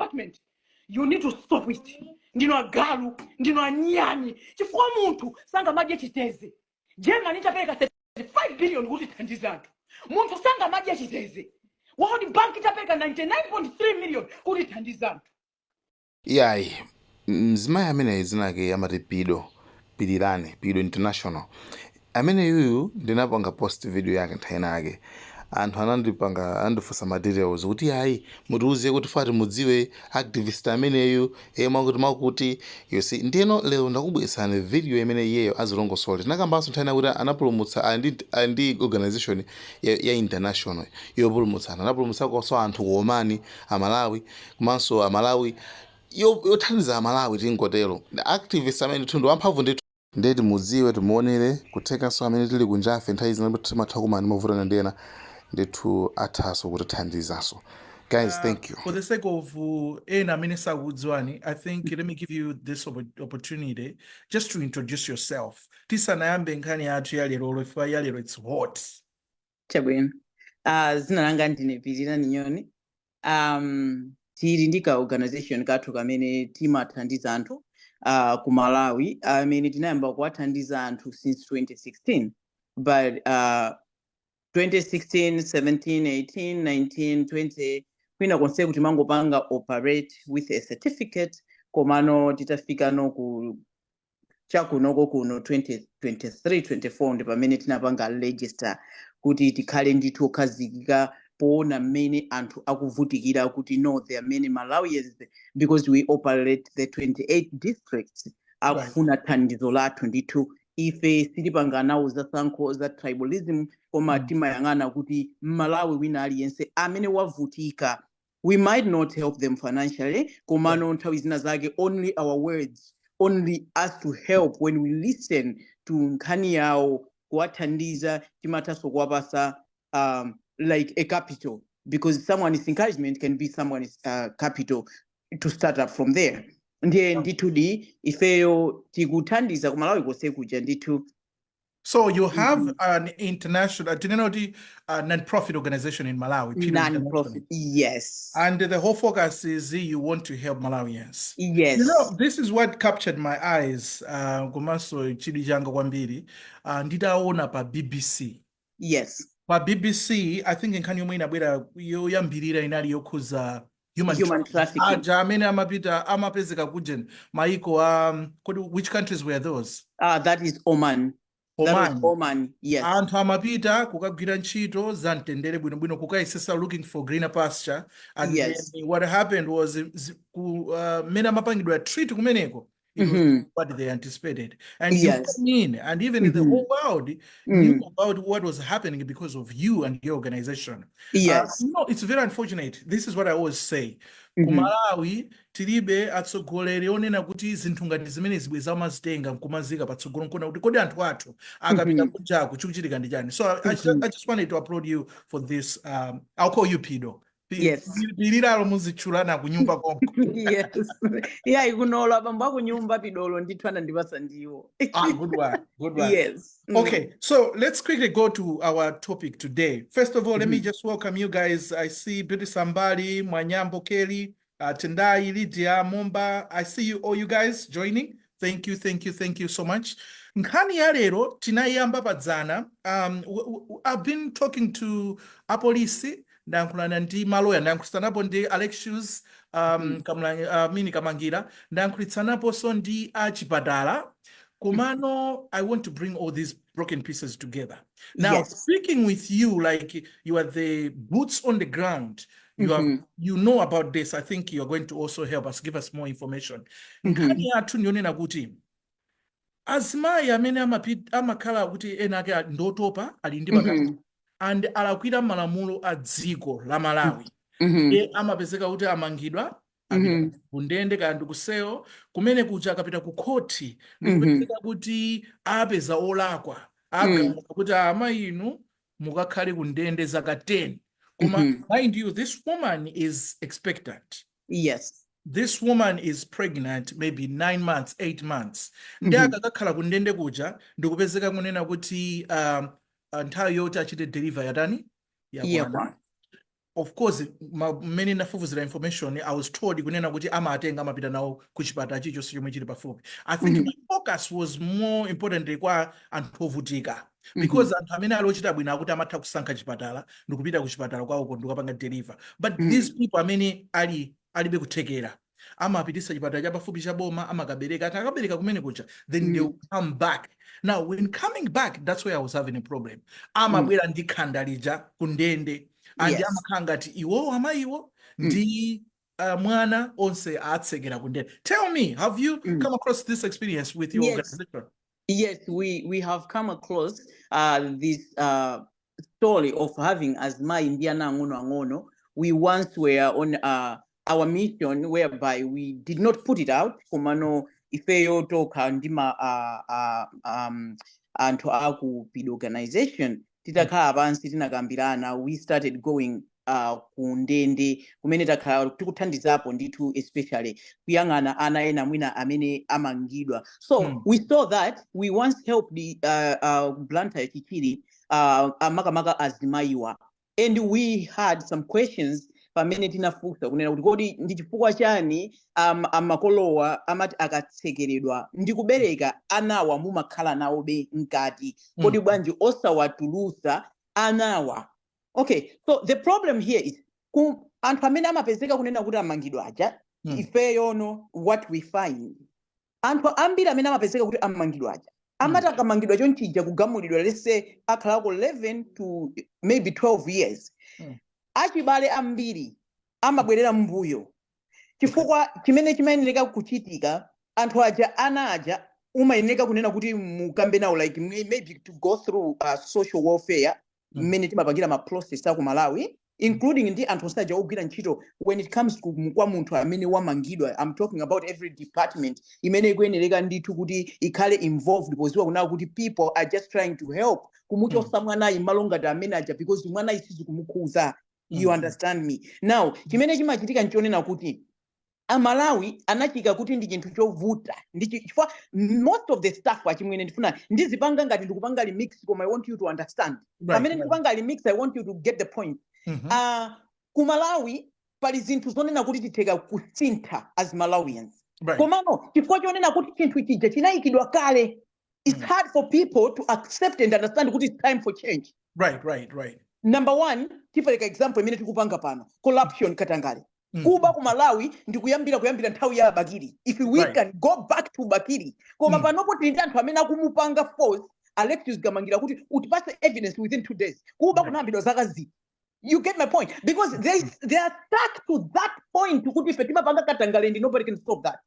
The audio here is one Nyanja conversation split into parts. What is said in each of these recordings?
department. You need to stop it. Ndino agalu, ndino anyani. Chifukwa muntu sanga madye chiteze. Germany ichapeleka 35 billion kuti thandiza anthu. Muntu sanga madye chiteze. World Bank ichapeleka 99.3 million kuti thandiza anthu. Iyayi, mzimayi amene zinake amati Pido International. Amene yuyu ndinapanga post video yake nthawi yake. Anthu anandifunsa materials kuti ayi mutiuze kuti fati mudziwe activist ameneyu makuti yosi ndiyeno lero ndakubwesani video imene iyeyo azilongosola tinakambanso nthawi kuti anapulumutsa andi organization ya international yopulumutsana anapulumutsakonso anthu ku Omani Amalawi komanso Amalawi yothandiza Amalawi tingotero activist amene tundu wamphamvu ndithu ndeti mudziwe timuonere kuthekanso amene tili kunjafe nthawi zina timatha kumani mavutana ndiyena ndithu athaso kutithandizaso. Guys, thank you. For the sake of Minister Woodzwani, I think let me give you this opportunity just to introduce yourself. Tisa nayambe nkani yathu yalero ifa yalero it's hot. Chabwino. Zina langa ndine Pilira Ninyoni. Tili ndika organization kathu kamene timathandiza anthu ku Malawi. Amene tinayamba kuwathandiza anthu since 2016. But 2016, 17, 18, 19, 20, kwina konse kuti mangopanga operate with a certificate komano titafika no ku chakunoko kuno 2023, 24 ndi pamene tinapanga register kuti tikhale ndithu okhazikika poona mmene anthu akuvutikira kuti no there are many Malawians because we operate the 28 districts akufuna thandizo lathu ndithu ife silipanga nawo za sankho za tribalism koma timayang'ana kuti Malawi wina aliyense amene wavutika we might not help them financially komano nthawi zina zake only our words only us to help when we listen to nkhani yawo kuwathandiza timathaso kuwapasa like a capital because someone's encouragement can be someone's capital to start up from there. Ndiye ndithu ifeyo tikuthandiza ku Malawi konse kuja ndithu. So you have an international, non-profit organization in Malawi. Non-profit, yes. And the whole focus is you want to help Malawians. Yes. You know, this is what captured my eyes. Kumaso Chidijanga Kwambiri. Ndidaona pa BBC. Yes. Pa BBC, I think nkhani yomwe inabwera yoyambirira inali yokhuza human trafficking. Amene amapezeka kujen maiko which countries were those? That is Oman. Oman, yes. Anthu amapita kukagwira ntchito za mtendere bwinobwino kukayesesa looking for greener pasture. And yes. Then what happened was mena amapangidwa treat kumeneko. It was what they anticipated. And yes. You come in, and even in the whole world knew about what was happening because of you and your organization. Yes. No, it's very unfortunate. This is what I always say. Kumalawi tilibe atsogoleri onena kuti zinthu ngati zimene zibweza amazitenga nkumazika patsogolo nkona kuti kodi anthu athu akapita kunjaku chikuchitika ndi chani. So I just wanted to applaud you for this. I'll call you Pido. Yes. Piliralo muzichulana kunyumba konko. Yes. Yeah, ikunola bamba kunyumba Pidolo ndithwana ndibasa ndiwo. Good one. Good one. Yes. Okay, so let's quickly go to our topic today. First of all, let me just welcome you guys. I see Beauty Sambali, Mwanyambo Kelly, Tendai, Lydia, Momba. I see you all you guys joining. Thank you so much. Nkhani ya lero tinayamba padzana. I've been talking to apolisi ndankhulana ndi maloya ndankhulitsanapo ndi Alexius Mini Kamangira ndankhulitsanapo so ndi achipatala kumano. I want to bring all these broken pieces together. Now, yes. Speaking with you like you are the boots on the ground, you know about this. I think you are going to also help us, give us more information. Nkhani yathu ndionena kuti azimayi amene amakhala kuti ena ake ndotopa ali ndi pakati and alakwira malamulo a dziko la Malawi. Amapezeka kuti amangidwa apita kundende kandi kusewo kumene kuja akapita ku khoti ndikupezeka kuti apeza olakwa kuti amayi inu mukakhale kundende zaka 10 koma mind you this woman is expectant. Yes. This woman is pregnant maybe 9 months, 8 months. Ndi akakhala kundende kuja ndikupezeka kunena kuti nthawi yoti achite deliver yatani? Yeah. of course many nafufuzira information I was told kunena kuti amatenga amapita nawo kuchipatala chichonse chomwe chili pafupi. I think my focus was more importantly kwa anthu ovutika because anthu amene ali ochita bwino akuti amatha kusankha chipatala ndikupita kuchipatala kwawo ndikupanga deliver, but these people amene alibe kuthekera amapitisa chipatala chapafupi cha boma amakabereka akabereka kumene kucha then they will come back. Now when coming back, that's where I was having a problem. Amabwera ndi khanda lija kundende and amakhala ngati iwo amayiwo ndi mwana onse atsekera kundende. Tell me, have you come across this experience with your organization? Yes, we have come across this story of having Azimai Ndiana Angono. We once were on our mission whereby we did not put it out. Kumano ifeyo toka ndima anto aku PID organization. Titakhala abansi tinakambirana, we started going kundende kumene takhala tikuthandizapo ndithu especially kuyang'ana ana ena mwina amene amangidwa. So we saw that we once helped the Blantyre Chichiri makamaka Azimayiwa, and we had some questions pamene tinafunsa kunena kuti kodi ndi chifukwa chani amakolowa amati akatsekeredwa ndi kubereka anawa mumakhala nawo be mkati kodi bwanji osawatulusa anawa. Okay, so the problem here is anthu amene amapezeka kunena kuti amangidwa aja ifeyo no what we find anthu ambiri amene amapezeka kuti amangidwa aja amati akamangidwa chonchija kugamulidwa let's say akhalako 11 to maybe 12 years achibale ambiri amabwerera mbuyo chifukwa chimene chimayeneka kuchitika anthu aja ana aja umayeneka kunena kuti mukambe nawo like maybe to go through social welfare mmene timapangira ma process aku Malawi including ndi anthu osaja ogwira ntchito when it comes kwa munthu amene wamangidwa. I'm talking about every department imene ikuyeneleka ndithu kuti ikhale involved poziwa kunawo kuti people are just trying to help kumuchosa mwanayi malongati amene aja because mwanayi sizi kumukhuza. You understand me? Now chimene chimachitika nchonena kuti Malawi anachika kuti ndi chinthu chovuta chifukwa most of the stuff achimwene ndifuna ndizipanga ngati ndikupanga remix koma I want you to understand. Pamene ndikupanga remix I want you to get the point. Ku Malawi pali zinthu zonena kuti titheka kusintha as Malawians. Komano chifukwa chonena kuti chinthu chija chinayikidwa kale. It's hard for people to accept and understand kuti it's time for change. Right. Number one, tipereka example imene tikupanga pano corruption Katangale. Kuba ku Malawi ndikuyambira nthawi ya Bakiri. If we can go back to Bakiri koma panopo tili anthu amene akumupanga force Alexis Gamangira kuti utipase evidence within 2 days. Kuba kunambidwa zakazi. You get my point? Because they are stuck to that point kuti ife timapanga Katangale and nobody can stop that.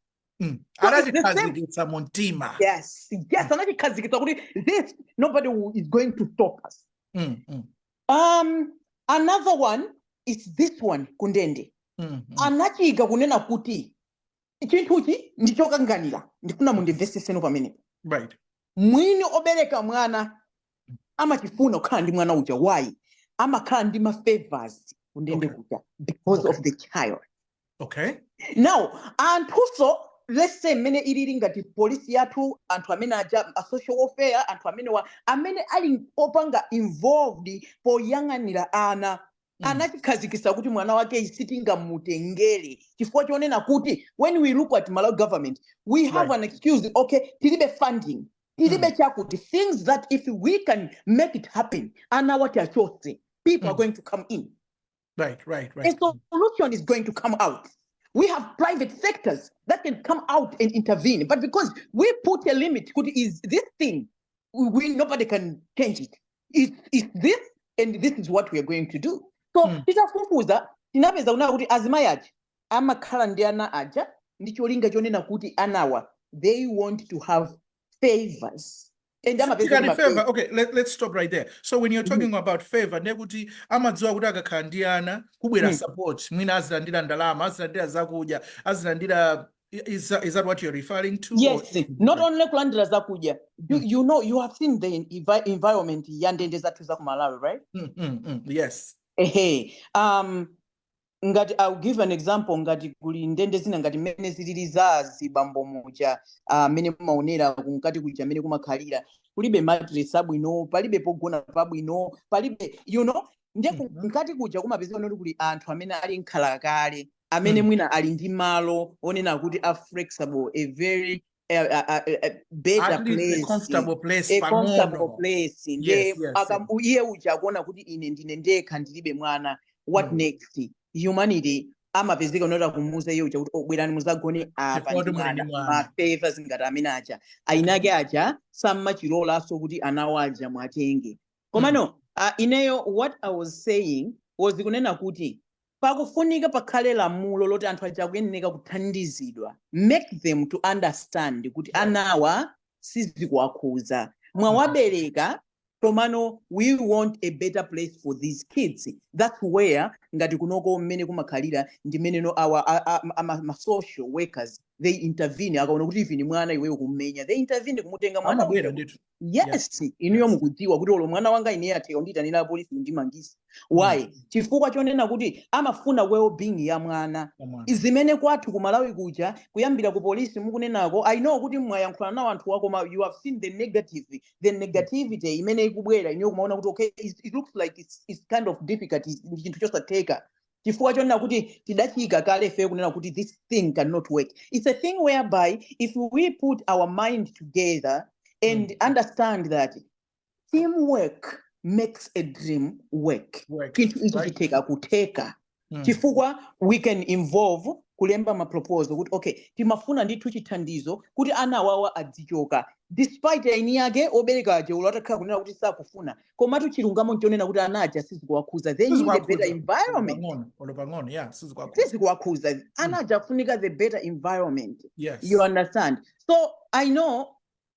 Anachikazikitsa muntima. Yes, anachikazikitsa kuti this nobody is going to stop us. Another one is this one kundende. Anachika kunena kuti chinthuchi ndichokanganira ndifuna mundimveseseno pamene. Right. Mwini obereka mwana amachifuna kukhala ndi mwana uja. Why? Amakhala ndi ma favors kundende kuja because of the child. Okay. Now anthuso let's say mene ilili ngati polisi yathu anthu amene aja a social welfare anthu amene ali opanga involved poyang'anira ana anachikhazikitsa kuti mwana wake sitingamutengere chifukwa chonena kuti when we look at Malawi government we have an excuse. Okay, tilibe funding tilibe chakuti things that if we can make it happen ana wati achotse people are going to come in. Right. And so solution is going to come out. We have private sectors that can come out and intervene, but because we put a limit, is this thing, nobody can change it. It's this, and this is what we are going to do. So, titafufuza tinapeza kuna kuti azimayaji amakhala ndi ana aja ndicholinga chonena kuti anawa they want to have favors. Favor. Okay, let's stop right there. So when you're talking about favor, nekuti amadziwa kuti akakhala ndi ana kubwera support mwina azilandira ndalama azilandira zakudya azilandira. Is that what you're referring to? Yes, not only kulandira zakudya. You know, you have seen the environment yandende zathu za ku Malawi, right? Yes. Ngati I'll give an example ngati kuli ndende zina ngati mene zilili za zibambo moja mene maonera kunkati kuja mene kumakhalira kulibe mattress abwino palibe pogona pabwino palibe ndiye Mhm. mkati kuja kumapezeka noti kuli anthu amene ali nkhalakale amene mwina ali ndi malo onena kuti a flexible, a very better At least a place, comfortable place a comfortable pang'ono. place. Yes, Ndiye yes, yes. iye uja akuona kuti ine ndine ndekha ndilibe mwana, what next? Humanity amapezeka noti akumuuza iye uja kuti bwerani muzagone apa Chifukwa ndi muli ndi mwana, mwana. mafavors ngati amene aja ainake aja sammachilolanso kuti anawo aja mwatenge. Komano ineyo what I was saying was kunena kuti pakufunika pakhale lamulo loti anthu aja akuyeneka kuthandizidwa, make them to understand kuti anawa sizikuwakhuza, mwawabereka komano we want a better place for these kids. That's where ngati kunoko mmene kumakhalira ndi mmene no our social workers they intervene, akaona kuti even mwana iweyo kummenya they intervene kumutenga mwana Amabwera ndithu. yes inuyo mukudziwa kuti olo mwana wanga ine athewa nditanira polisi ndimangisa why chifukwa chonena kuti amafuna well-being ya mwana. Izimene kwathu kumalawi kuja kuyambira ku polisi mukunenako I know kuti mwayankhula nawo anthu wako you have seen the negativity imene ikubwera inuyo kumaona kuti okay it looks like it's kind of difficult, chinthu chosatheka chifukwa chonena kuti tidachika kale fe kunena kuti this thing cannot work. It's a thing whereby if we put our mind together and understand that teamwork makes a dream work. Kintu ichi chiteka kuteka. Chifukwa we can involve kulemba maproposal kuti okay timafuna ndithu chithandizo kuti ana wawa adzichoka despite aini yake obereka aje ulotakhala kunena kuti sakufuna komatu chilungamo nchonena kuti anaja sizikuwakhuza they need a better environment. Sizikuwakhuza anaja afunika the better environment. Yes. You understand? So I know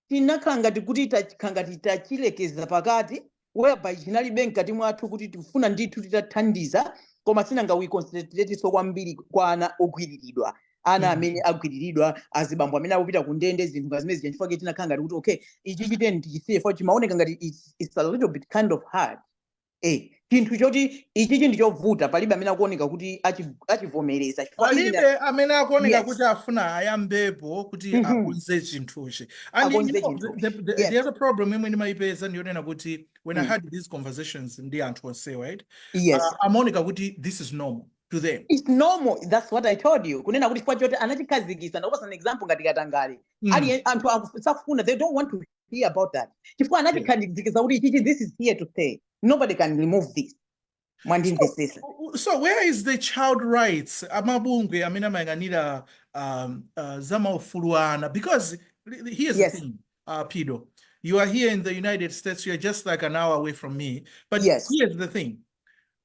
tinakhala ngati kuti ngati tachilekeza pakati whereby chinalibe mkati mwathu kuti tifuna ndithu titathandiza koma sinanga we concentrate so kwambiri kwa ana ogwiriridwa ana amene agwiriridwa azibambo amene akupita ku ndende zinthu ngazimene zija chifukwa tinakhala ngati kuti okay ichi chiteni tichisiye for chimaoneka ngati it's a little bit kind of hard chinthu choti ichichi ndichovuta palibe amene akuoneka kuti achivomereza palibe amene akuoneka kuti afuna ayambepo kuti akunze chinthuchi. And you know, the other problem imwe ndimayipeza ndiyonena kuti when I had these conversations ndi anthu onse right amaoneka kuti this is normal to them. It's normal. That's what I told you. Kunena kuti chifukwa choti anachikhazikisa ndakupa an example ngati Katangale ali anthu akusafuna they don't want to hear about that chifukwa anachikhazikisa kuti ichichi this is here to stay. Nobody can remove this. So where is the child rights? Amabungwe amene amayang'anira zamaufuluana because here's the thing, Pido. You are here in the United States. You are just like an hour away from me. But here's the thing.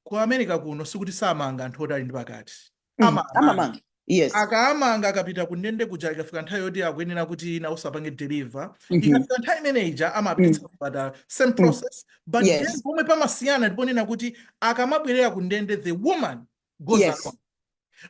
Ku America kuno sikuti samanga anthu odali ndi pakati. Amamanga. Yes. Akaamanga akapita kunende kuja ikafika nthawi yoti akuyenera kuti na usapange deliver. Ikafika nthawi imeneja amapitsa kupata same process. But then pomwe pamasiyana ndiponena kuti akamabwerera kundende the woman goes along.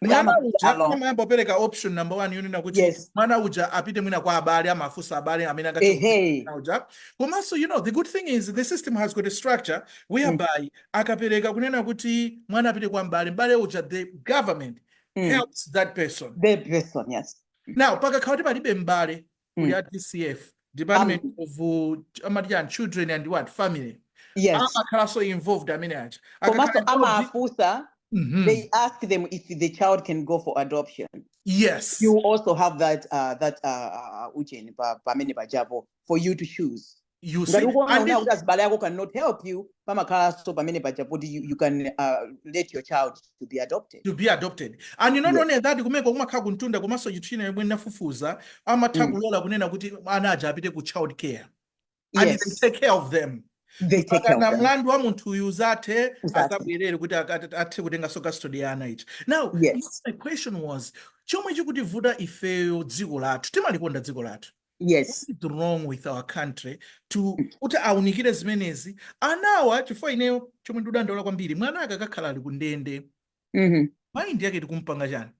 Mwana uja amayamba opereka option number 1 yonena kuti mwana uja apite mwina kwa abale amafusa abale amene angati uja. Komanso you know the good thing is the system has got a structure whereby akapereka kunena kuti mwana apite kwa mbale uja the government helps that person. The person, yes. Now, pakakhala palibe mbale kuli at DCF, Department of Children and what family. Yes. Amakhala so involved amene aja. Komanso amafusa they ask them if the child can go for adoption. Yes. You also have that Ucheni pamene pajapo for you to choose. You see, and if cannot help you, you can let your child to be adopted. And you not only that, kumeko kumakhala kuntunda komanso chitchina yomwe nafufuza amathakulola kunena kuti ana aja apite ku child care. And they take care of them. They take care of them. Mlandu wa munthu uyu zathe azabwerere kuti athe kutenga so custody ya ana ichi. Now, my question was, chomwe chikutivuta ifeyo dziko lathu, timalikonda dziko lathu. Yes. What is wrong with our country to kuti aunikire zimenezi anawa chifukwa ineyo chomwe ndidandaula kwambiri mwana akakhala ali kundende mind yake tikumpanga chani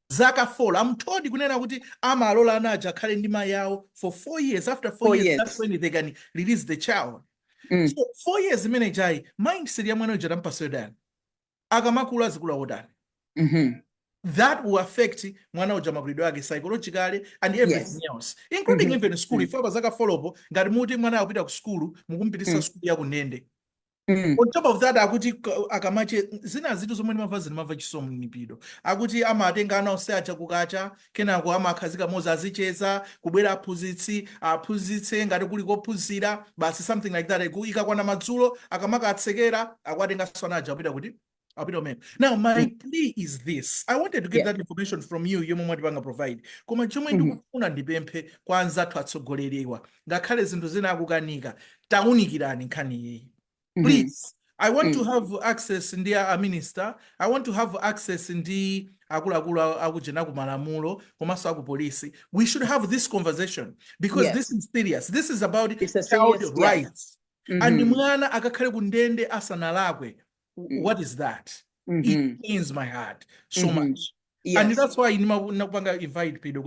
zaka 4 amthodi kunena kuti amalola anaja akhale ndi mayi yawo for 4 years. After 4 years that's when they can release the child. So 4 years imene chai mindset ya mwana uja tampaso dani akamakula azikula wodani. That will affect mwana uja makulidwe yake psychologically and everything else, including even school. If I was like a follow-up, ngati muti mwana akupita ku school, mukumpitisa school ya kunende. On top of that, akuti akamache zina zitu zomwe ndimamva chisomo nipido akuti amatenga ana oseacha kukacha kenako amakhazika moza azicheza kubwera aphunzitse ngati kuli kophunzira basi something like that ikakwana madzulo akamaka atsekera akwatenga swanaja apita kuti apita umene. Now my plea is this, I wanted to get that information from you yomwe mwatipanga provide koma chomwe ndikufuna ndipemphe kwa anzathu atsogolerewa ngakhale zinthu zina akukanika taunikirani nkhani iyi. Please, I want to have access in the minister. I want to have access in the malamulo, police. We should have this conversation because this is serious. This is about child rights. And mwana akakhale kundende asanalakwe. What is that? It pains my heart so much. And that's why I invite people.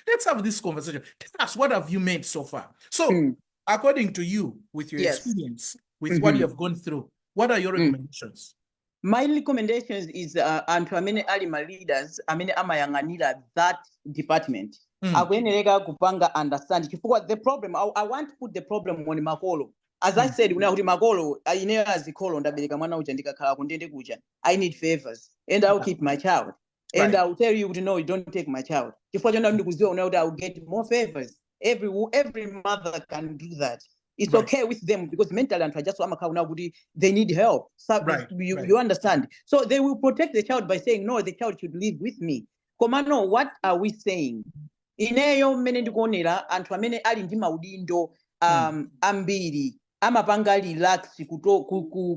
Let's have this conversation. Tell us, what have you made so far? So, according to you, with your experience, with what you have gone through, what are your recommendations? My recommendations is antu amene ali ma leaders amene amayanganira that department akuyenereka kupanga understand chifukwa the problem I want to put the problem on makolo. As I said, kuti makolo ineyo azikolo ndabereka mwana uja ndikakhala kundende kuja, I need favors and I'll keep my child. And I'll tell you, no, you don't take my child. Chifukwa chona ndikuziwa I will get more favors. Every mother can do that. It's okay with them because mentally and just they need help. So you understand. So they will protect the child by saying, no, the child should live with me. Komano, what are we saying? Ineyo mene ndikonera anthu amene ali ndi maudindo ambiri amapanga relax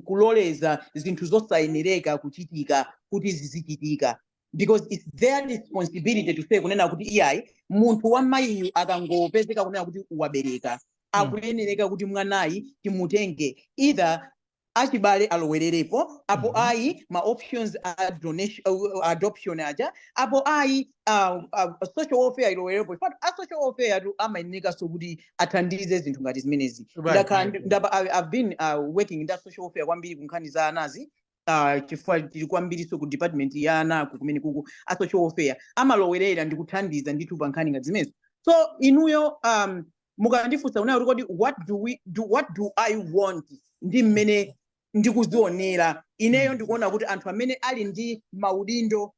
kuloleza zinthu zosayenereka kuchitika kuti zizichitika. Because it's their responsibility to say kunena kuti iyayi munthu wamayiyu akangopezeka kunena kuti uwabereka akuyenereka kuti mwanayi timutenge either achibale alowererepo apo ayi ma options adoption aja apo ayi social welfare ilowererepo but social welfare amayeneka so kuti athandize zinthu ngati zimenezi. I've been working in that social welfare kwambiri kunkhani za anazi chifukwa tili kwambiri so ku department ya ana kumene kuku a social welfare amalowerera ndi kuthandiza ndithu pa nkhani ngati zimenezi. So inuyo mukandifunsa unayo kodi what do I want ndi mmene ndikuzionera ineyo ndikuona kuti anthu amene ali ndi maudindo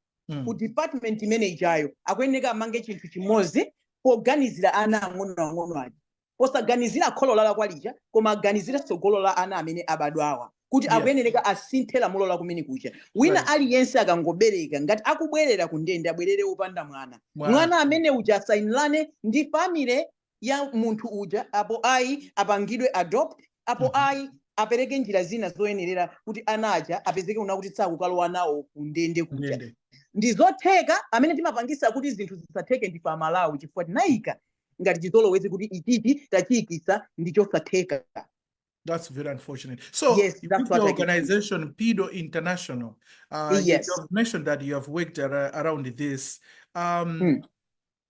ku department imene ichayo akuyeneka amange chinthu chimodzi poganizira ana ang'onoang'ono aja posaganizira kholo la kwalija koma aganizira tsogolo la ana amene abadwawa kuti akuyenereka asinthe lamulo la kumene kucha wina aliyense akangobereka ngati akubwerera kundende abwerere opanda mwana amene uja asainirane ndi family ya munthu uja apo ayi apangidwe adopt apo ayi apereke njira zina zoyenerera kuti anaja apezeke una kuti sakukalowa nawo kundende kuja. Ndizotheka amene timapangisa kuti zinthu zisatheke ndi pa Malawi chifukwa tinayika ngati chizolowezi kuti ichichi tachiyikisa ndichosatheka. That's very unfortunate. So, that's what the organization PIDO International, you have mentioned that you have worked around this. And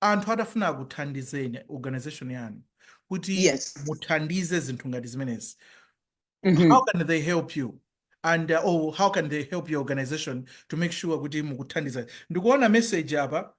hadafuna kuthandizeni organization yanu kuti muthandize zinthu ngati zimenezi. How can they help you? And how can they help your organization to make sure kuti mukuthandiza? Ndikuona message apa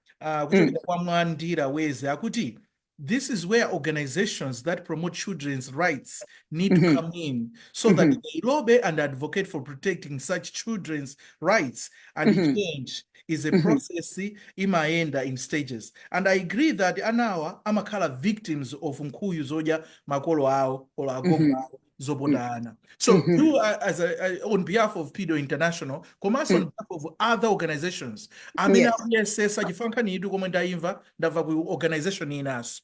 kutoka kwa Mwandira Weze akuti this is where organizations that promote children's rights need to come in so that they lobby and advocate for protecting such children's rights and change is a process imaenda in stages. And I agree that anawa amakhala victims of nkuyu zoja makolo ao or agogo ao zobodana. So you as on behalf of PIDO International, commerce on behalf of other organizations, I mean yes, sajifanka ni idu komenda imva ndava ku organization inaso.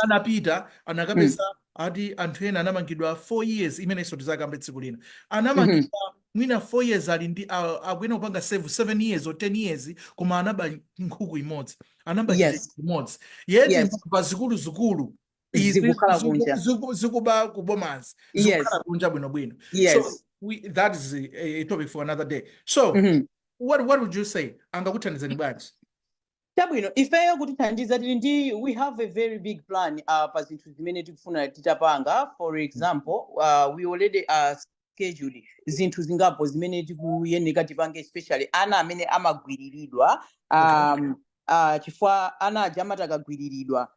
Anapita anakapesa adi antwena anamangidwa 4 years imene iso tizakamba tsiku lina anamangidwa mwina 4 years ali ndi akwena kupanga save 7 years or 10 years koma anaba nkhuku imodzi anamba imodzi yeti pa zikulu zikuba kubomazi zikukhala kunja bwinobwino. So that is a topic for another day. So what would you say angakuthandizani bwanji? Tabwino ifeyo kutithandiza tili ndi we have a very big plan pa zinthu zimene tikufuna titapanga. For example, we already scheduled zinthu zingapo zimene tikuyeneka tipange especially ana amene amagwiriridwa chifukwa ana aja amati akagwiriridwa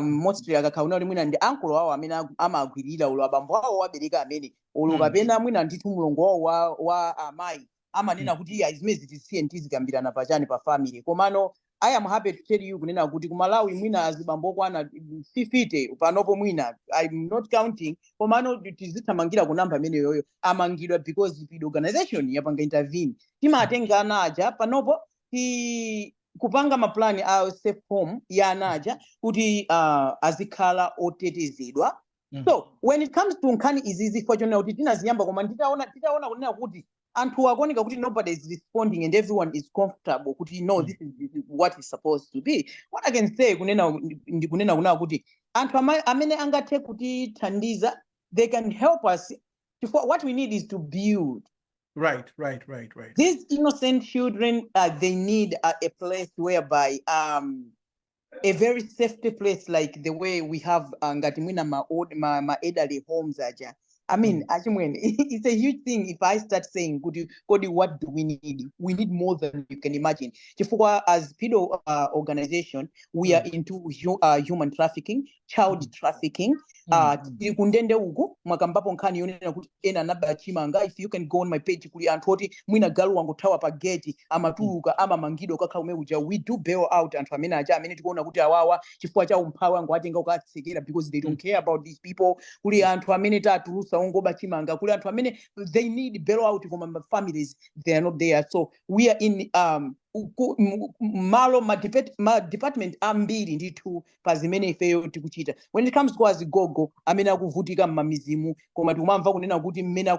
mostly akakhauna kuti mwina ndi uncle wawo amene amagwirira ulo abambo awo wabereka amene ulo Mm. kapena mwina ndithu mulongo wawo wa amayi amanena kuti iya zimene zitisiye ntizikambirana pachani pa family komano I am happy to tell you kunena kuti kumalawi mwina azibambo okwana 50 panopo mwina I'm not counting komano tizithamangira kunamba imene yoyo amangidwa because the organization yapanga intervene timatenga anaja panopo kupanga maplani a safe home ya anaja kuti azikhala otetezedwa. So when it comes to nkhani izizi fortunately kuti tinaziyamba koma titaona kunena kuti anthu akuoneka kuti nobody is responding and everyone is comfortable kuti no this is what is supposed to be. What I can say kunena kuti anthu amene angathe kutithandiza they can help us. What we need is to build. Right. These innocent children, they need a place whereby a very safety place like the way we have ngatimwina ma elderly homes aja. I mean, actually, it's a huge thing if I start saying, Kodi, what do we need? We need more than you can imagine. As PIDO organization, we are into human trafficking, child trafficking. Kundende ugu mwakambapo nkhani yonena kuti ena naba chimanga. If you can go on my page kuli antoti mwina galu wangu tawa pa gate amatuluka ama mangido kaka umeuja. We do bail out anthu amene aja amene tikuona kuti awawa chifukwa cha umphawi wangu atenga ukatsekera because they don't care about these people. Kuli anthu amene tatulusa ongoba chimanga. Kuli anthu amene they need bail out from families, they are not there. So we are in malo ma department ambiri nditu pazimene ifeyo tikuchita. When it comes to azigogo amene akuvutika mmamizimu koma tikumamva kunena kuti mmene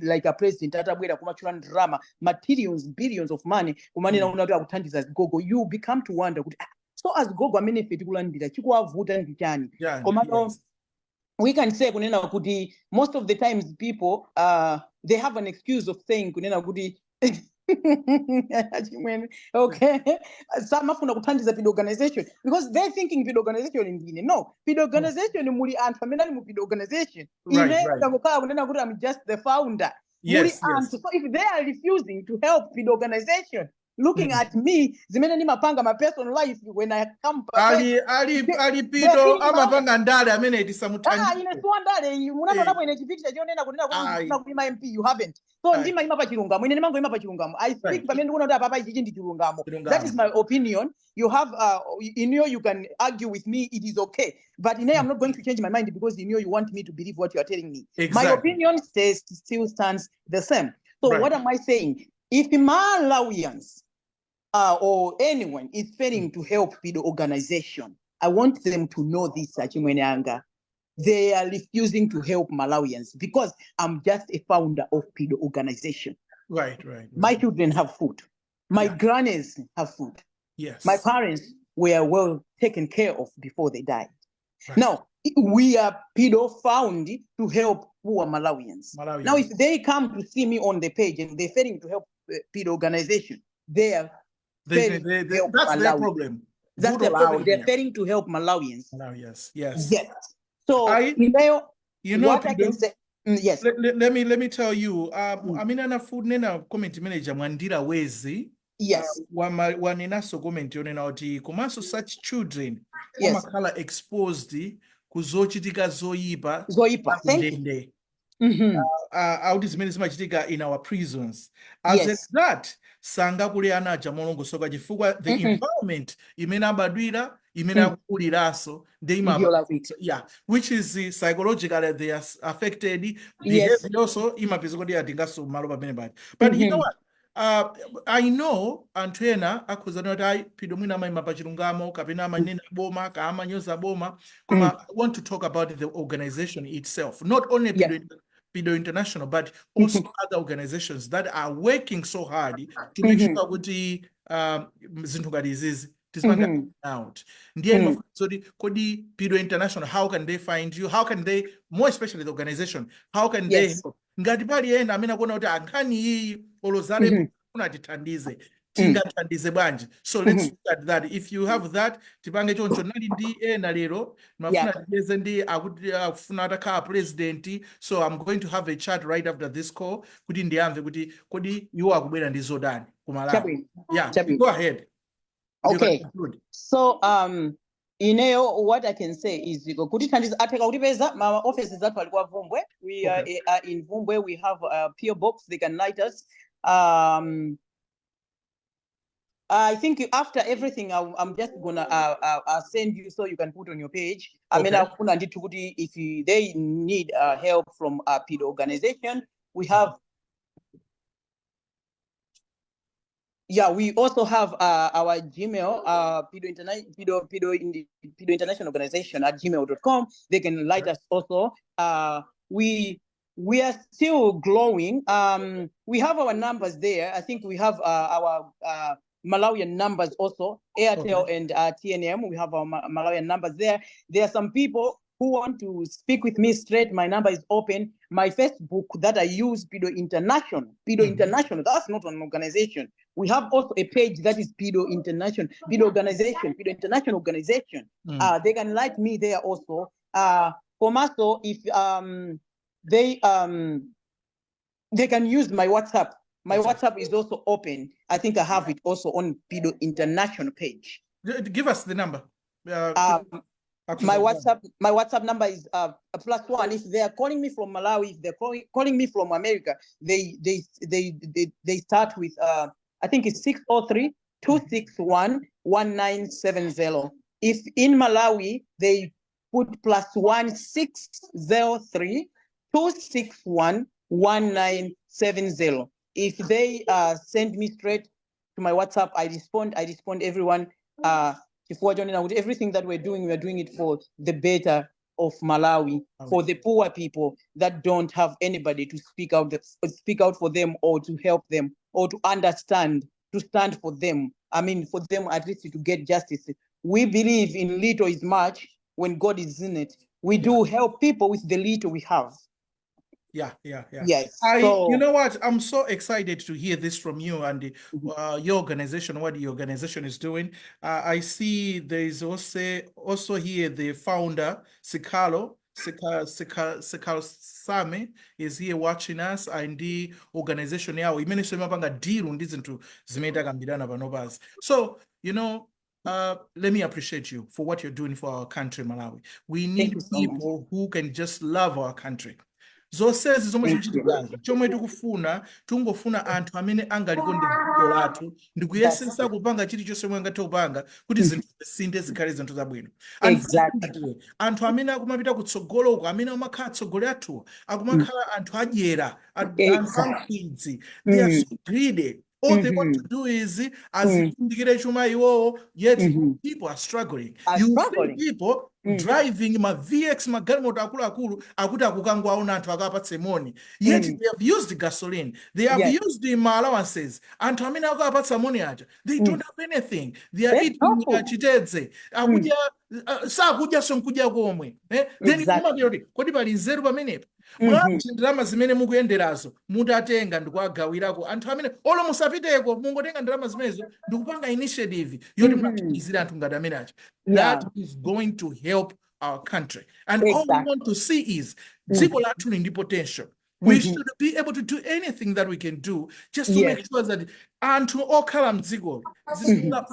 like a president atabwera kumachula drama materials billions of money kumanena kuti akuthandiza azigogo, you become to wonder kuti so azigogo amene ife tikulandira chikuwavuta ndi chani. Komano we can say kunena kuti most of the times people they have an excuse of saying kunena kuti okay, some afuna kuthandiza PIDO organization because they're thinking PIDO organization indine. No, PIDO organization muli anthu amene ali mu PIDO organization. I'm just the founder. Yes. So if they are refusing to help PIDO organization, looking at me, zimene ni mapanga my personal life when I come ali PIDO amapanga ndale amene tisamuthandiza. Ine suandale munaona bwene chipicture chionena kunena kuti my MP you haven't. So ndima ima pa chilungamo ine ndimango ima pa chilungamo. I speak pamene ndikuona kuti apapa ichi ndi chilungamo. That is my opinion. You have you can argue with me, it is okay, but I'm not going to change my mind because you want me to believe what you are telling me. Exactly. My opinion still stands the same. So what am I saying? If Malawians or anyone is failing to help PIDO organization, I want them to know this, Achimweneanga. They are refusing to help Malawians because I'm just a founder of PIDO organization. Right. My children have food. My grannies have food. Yes. My parents were well taken care of before they died. Right. Now, we are PIDO found to help poor Malawians. Now, if they come to see me on the page and they're failing to help PIDO organization, that's their problem. That's their problem. They're failing to help Malawians. Yes. So, what I can say, yes. Let me tell you, amina na food nena comment manager Mwandira Wezi. Yes. Waninaso comment yonena oti kumaso such children amakhala exposed kuzochitika zoyipa. Thank Out is many zimachitika in our prisons. As that sanga kule anaja molongo soka chifukwa the environment imene abadwira imene akuliraso which is psychologically they are affected. Behavior also imapezeko ndi atingaso malo pamene bati. But you know what? I know antwena akuzana kuti PIDO mwina amaima pa chilungamo kapena amanena boma ka amanyoza boma koma I want to talk about the organization itself, not only PIDO International but also other organizations that are working so hard to make sure kuti zinthu ngati izizi tizimanga out. Ndiye kodi PIDO International, how can they find you? How can they, more especially the organization, how can they ngati pali ena amene akuona kuti ankhani iyi olozale unatithandize tingathandize bwanji? So let's look at that. If you have that, tipange choncho nali ndi ena lero mafuna tiyeze ndi akuti akufuna atakhala president, so I'm going to have a chat right after this call kuti ndiyamve kuti kodi iwo akubwera ndi zodani kumalawi. Go ahead. Okay. So Ineyo, what I can say is kuti thandiza atheka kutipeza ma offices athu ali kwa Vumbwe. We are in Vumbwe. We have a PO box. They can write us. I think after everything, I'm just gonna send you so you can put on your page. I mean, if they need help from a PIDO organization, we have. Yeah, we also have our Gmail, PIDO International Organization at gmail.com. They can write us also. We are still growing. We have our numbers there. I think we have our Malawian numbers also, Airtel and TNM. We have our Malawian numbers there. There are some people who want to speak with me straight. My number is open. My Facebook that I use, PIDO International. PIDO International, that's not an organization. We have also a page that is PIDO International, PIDO Organization, PIDO International Organization. They can like me there also. Komaso, if they can use my WhatsApp. My WhatsApp is also open. I think I have it also on PIDO International page. Give us the number. My WhatsApp number is +1. If they are calling me from Malawi, if they're calling me from America, they start with I think it's 603-261-1970. If in Malawi they put +1 603-261-1970. If they send me straight to my WhatsApp, I respond everyone. Everything that we're doing it for the better of Malawi, for the poor people that don't have anybody to speak out for them or to help them or to understand, to stand for them. I mean, for them at least to get justice. We believe in little is much when God is in it. We do help people with the little we have. Yeah. Yes. You know what? I'm so excited to hear this from you and your organization, what the organization is doing. I see there is also here the founder, Sikalo Same is here watching us, and the organization yawo imene mapanga deal ndizinto zimeita kambirana panopazi. So, let me appreciate you for what you're doing for our country, Malawi. We need people who can just love our country. Zonsezi zomwe zikuchitikanga chomwe tungofuna anthu amene angalikonde dziko lathu ndikuyesesa kupanga chilichonse chomwe angathe kupanga kuti zinthu zisinthe zikhale zinthu zabwino. Anthu amene akumapita kutsogolo uko, amene amakhala atsogoleri athu akumakhala anthu adyera, anthu amkwidzi. They are so greedy. All they want to do is yet people are struggling. You see people driving my VX magalimoto akulu akuti akukangwa una anthu akapatse money. Yet they have used gasoline. They have used the allowances. Anthu amene akapatsa money aja, they don't have anything. They are eating chitedze. Akudya sakudya sonkudya komwe. Then kodi pali nzeru pamenepo. Mwachi ndalama zimene mukuyenderazo mutatenga ndikuagawirako anthu amene olo musapiteko mungotenga ndalama zimenezo ndikupanga initiative yoti muthandizire anthu ngati amene aja. That is going to help our country. And all we want to see is dziko lathu ndi potential. We should be able to do anything that we can do just to make sure that anthu okhala mdziko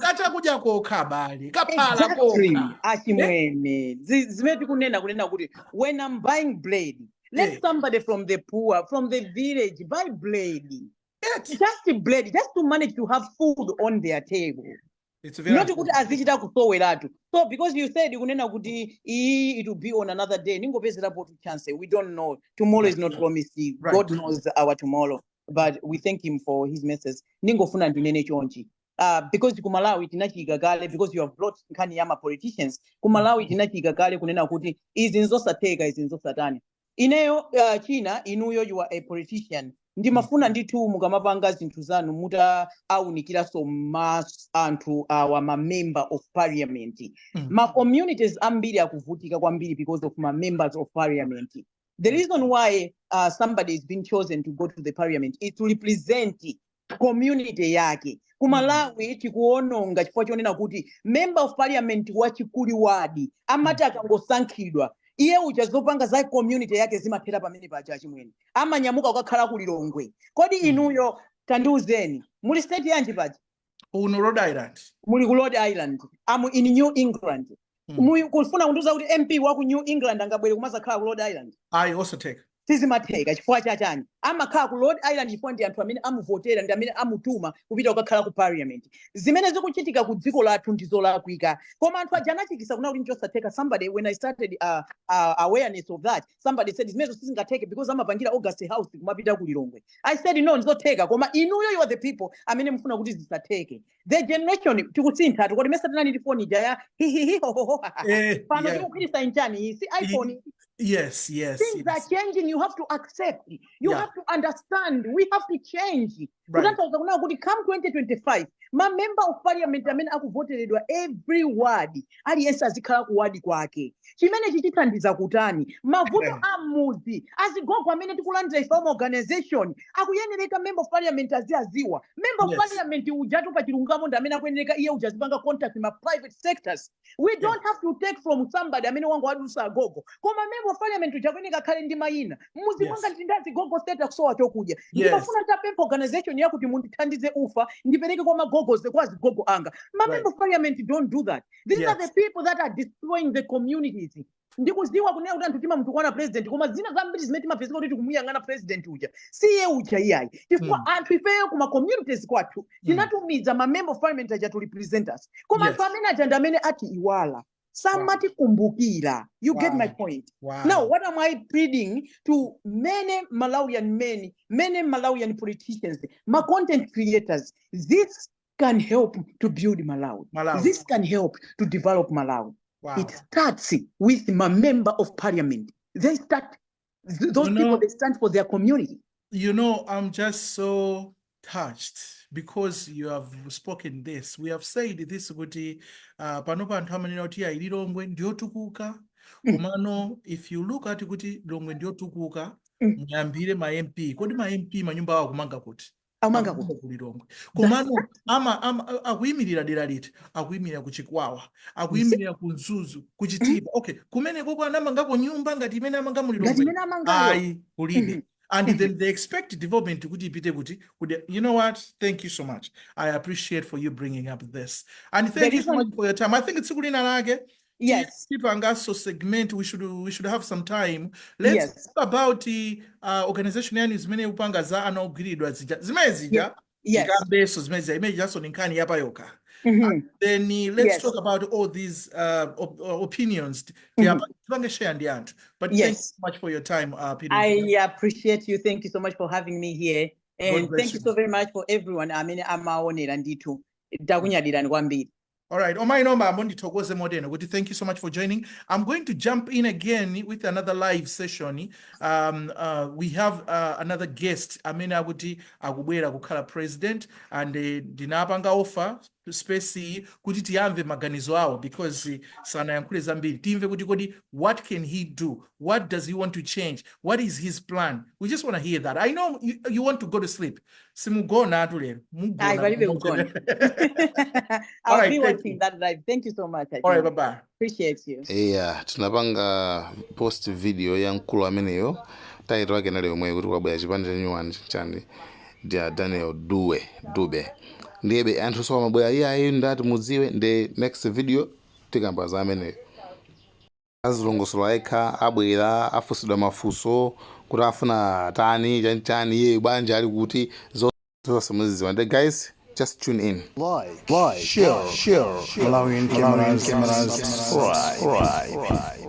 kachakudya kokha bali kaphala kokha. Achimwene zimene kunena kuti when I'm buying bread, let somebody from the poor, from the village, buy bread. Just bread, just to manage to have food on their table. It's very not kuti azichita kusoweratu. So because you said kunena kuti it will be on another day, ningopezerapo chance. We don't know. Tomorrow is not promised. God knows our tomorrow. But we thank him for his message. Ningofuna ndinene chonchi. Because kumalawi tinachika kale, because you have brought nkhani ya politicians. Kumalawi tinachika kale kunena kuti izinzosateka izinzosatani. Ineyo China inuyo you are a politician. Ndimafuna nditu mukamapanga zinthu zanu mutaunikiraso mass anthu our member of parliament. Ma communities ambiri akuvutika kwambiri because of my members of parliament. The reason why somebody is being chosen to go to the parliament is to represent community yake. Kumalawi tikuononga chifukwa chonena kuti member of parliament wachikuliwadi amati akangosankhidwa iye uchazopanga za community yake zimathera pamene pacha chimwene amanyamuka ukakhala kulilongwe. Kodi inuyo tandiuzeni muli state yanji paja? Uno Rhode Island. Muli ku Rhode Island. I'm in New England. kufuna kundiuza kuti MP wa ku New England angabwere kumazakhala ku Rhode Island. I also take. Sizimatheka chifukwa chachani amakhala ku Rhode Island chifukwa ndi anthu amene amuvotera ndi amene amutuma kupita kukakhala ku parliament. Zimene zikuchitika ku dziko lathu ndizolakwika koma anthu aja anachikisa kuna kuti nchosatheka. Somebody when I started awareness of that, somebody said zimene sizingatheke because amapangira August House kumapita ku Lilongwe. I said no, ndizotheka koma inuyo you are the people amene mfuna kuti zisatheke. The generation tikusintha kuti mesa tana ndi phone ija ya ho pano tikukhirisa injani si iPhone. Yes. Things are changing. You have to accept. You have to understand. We have to change. Right. Come 2025, my member of parliament, I mean, I voted every word. Aliyense azikhala kuwadi kwake. Chimene chichithandiza kutani. Mavuto amuzi. Azigogo amene tikulandira ifama organization. Akuyenereka member of parliament aziwa. Member of parliament ujatu pa chilungamo nda amene akuyenereka iye ujazipanga contact ma private sectors. We don't have to take from somebody amene wangu wadusa agogo. Koma member of parliament ujakuyenereka khale ndi mayina. Muzi mwanga tindazi gogo state akusowa chokuja. Ndipafuna tapepa organization yakuti mundithandize ufa ndipereke kwa magogo zekwazi gogo anga. My member of parliament don't do that. These are the people that are destroying the communities. Ndikuziwa kunena kuti anthu tima mntu kwana president koma zina zambiri zimene timapezeka kuti tikumuyang'ana president uja siye uja iyayi chifukwa anthu ifeyo kuma communities kwathu tinatumiza ma member of parliament aja to represent us koma anthu amene aja ndi amene ati iwala samati kumbukira. You get my point. Now what am I pleading to many Malawian men, many Malawian politicians, my content creators? This can help to build Malawi. This can help to develop Malawi. It starts with my member of parliament. They start, those people, they stand for their community. You know, I'm just so touched because you have spoken this. We have said this kuti panopa anthu amanena kuti ya Lilongwe ndiyotukuka. Kumano, if you look at kuti Lilongwe ndiyotukuka, muyambire ma MP. Kodi ma MP manyumba awo kumanga kuti? Amanga kuti. Kumano, akuyimirira dera liti, akuyimirira ku Chikwawa, akuyimirira ku Nzuzu, ku Chitipa. Okay, kumene koko anamangako nyumba ngati imene amanga mu Lilongwe. Ayi, kulibe. And then they expect development to kuti. You know what? Thank you so much. I appreciate for you bringing up this. And thank you so much for your time. I think it's Kulina Nage. Yes. Angaso segment. We should have some time. Let's talk about the organization is many upanga za ano gridwa zimezija. Yes. Beso zimezija imeja so ninkani yapa yoka. Then let's talk about all these opinions. But thank you so much for your time, Peter. I appreciate you. Thank you so much for having me here. And thank you so very much for everyone. I mean, amaonera nditu. Takunyadira ngwambiri. All right. On my number, I'm going to talk with Modena. Thank you so much for joining. I'm going to jump in again with another live session. We have another guest, Amina Aguti Agubera Kukala president, and Dinabanga offer space kuti tiyamve maganizo awo because sana yankule zambiri timve kuti kodi what can he do, what does he want to change, what is his plan. We just want to hear that. I know you want to go to sleep. Simugona atulero I'll be watching that live. Thank you so much. All right, bye-bye. Appreciate you. Yeah, tunapanga post video ya mkulu ameneyo title wake nale omwe kuti kwabwera chipande chanyuwani chandi dia Daniel Dube ndiye anthu so mabwera iye ndati mudziwe ndi next video tikamba za ameneyo azilongosola ekha abwera afusidwa mafunso kuti afuna tani chani iye banja ali kuti zonse muzidziwa. And guys, just tune in. Like, share, Malawian cameras, right.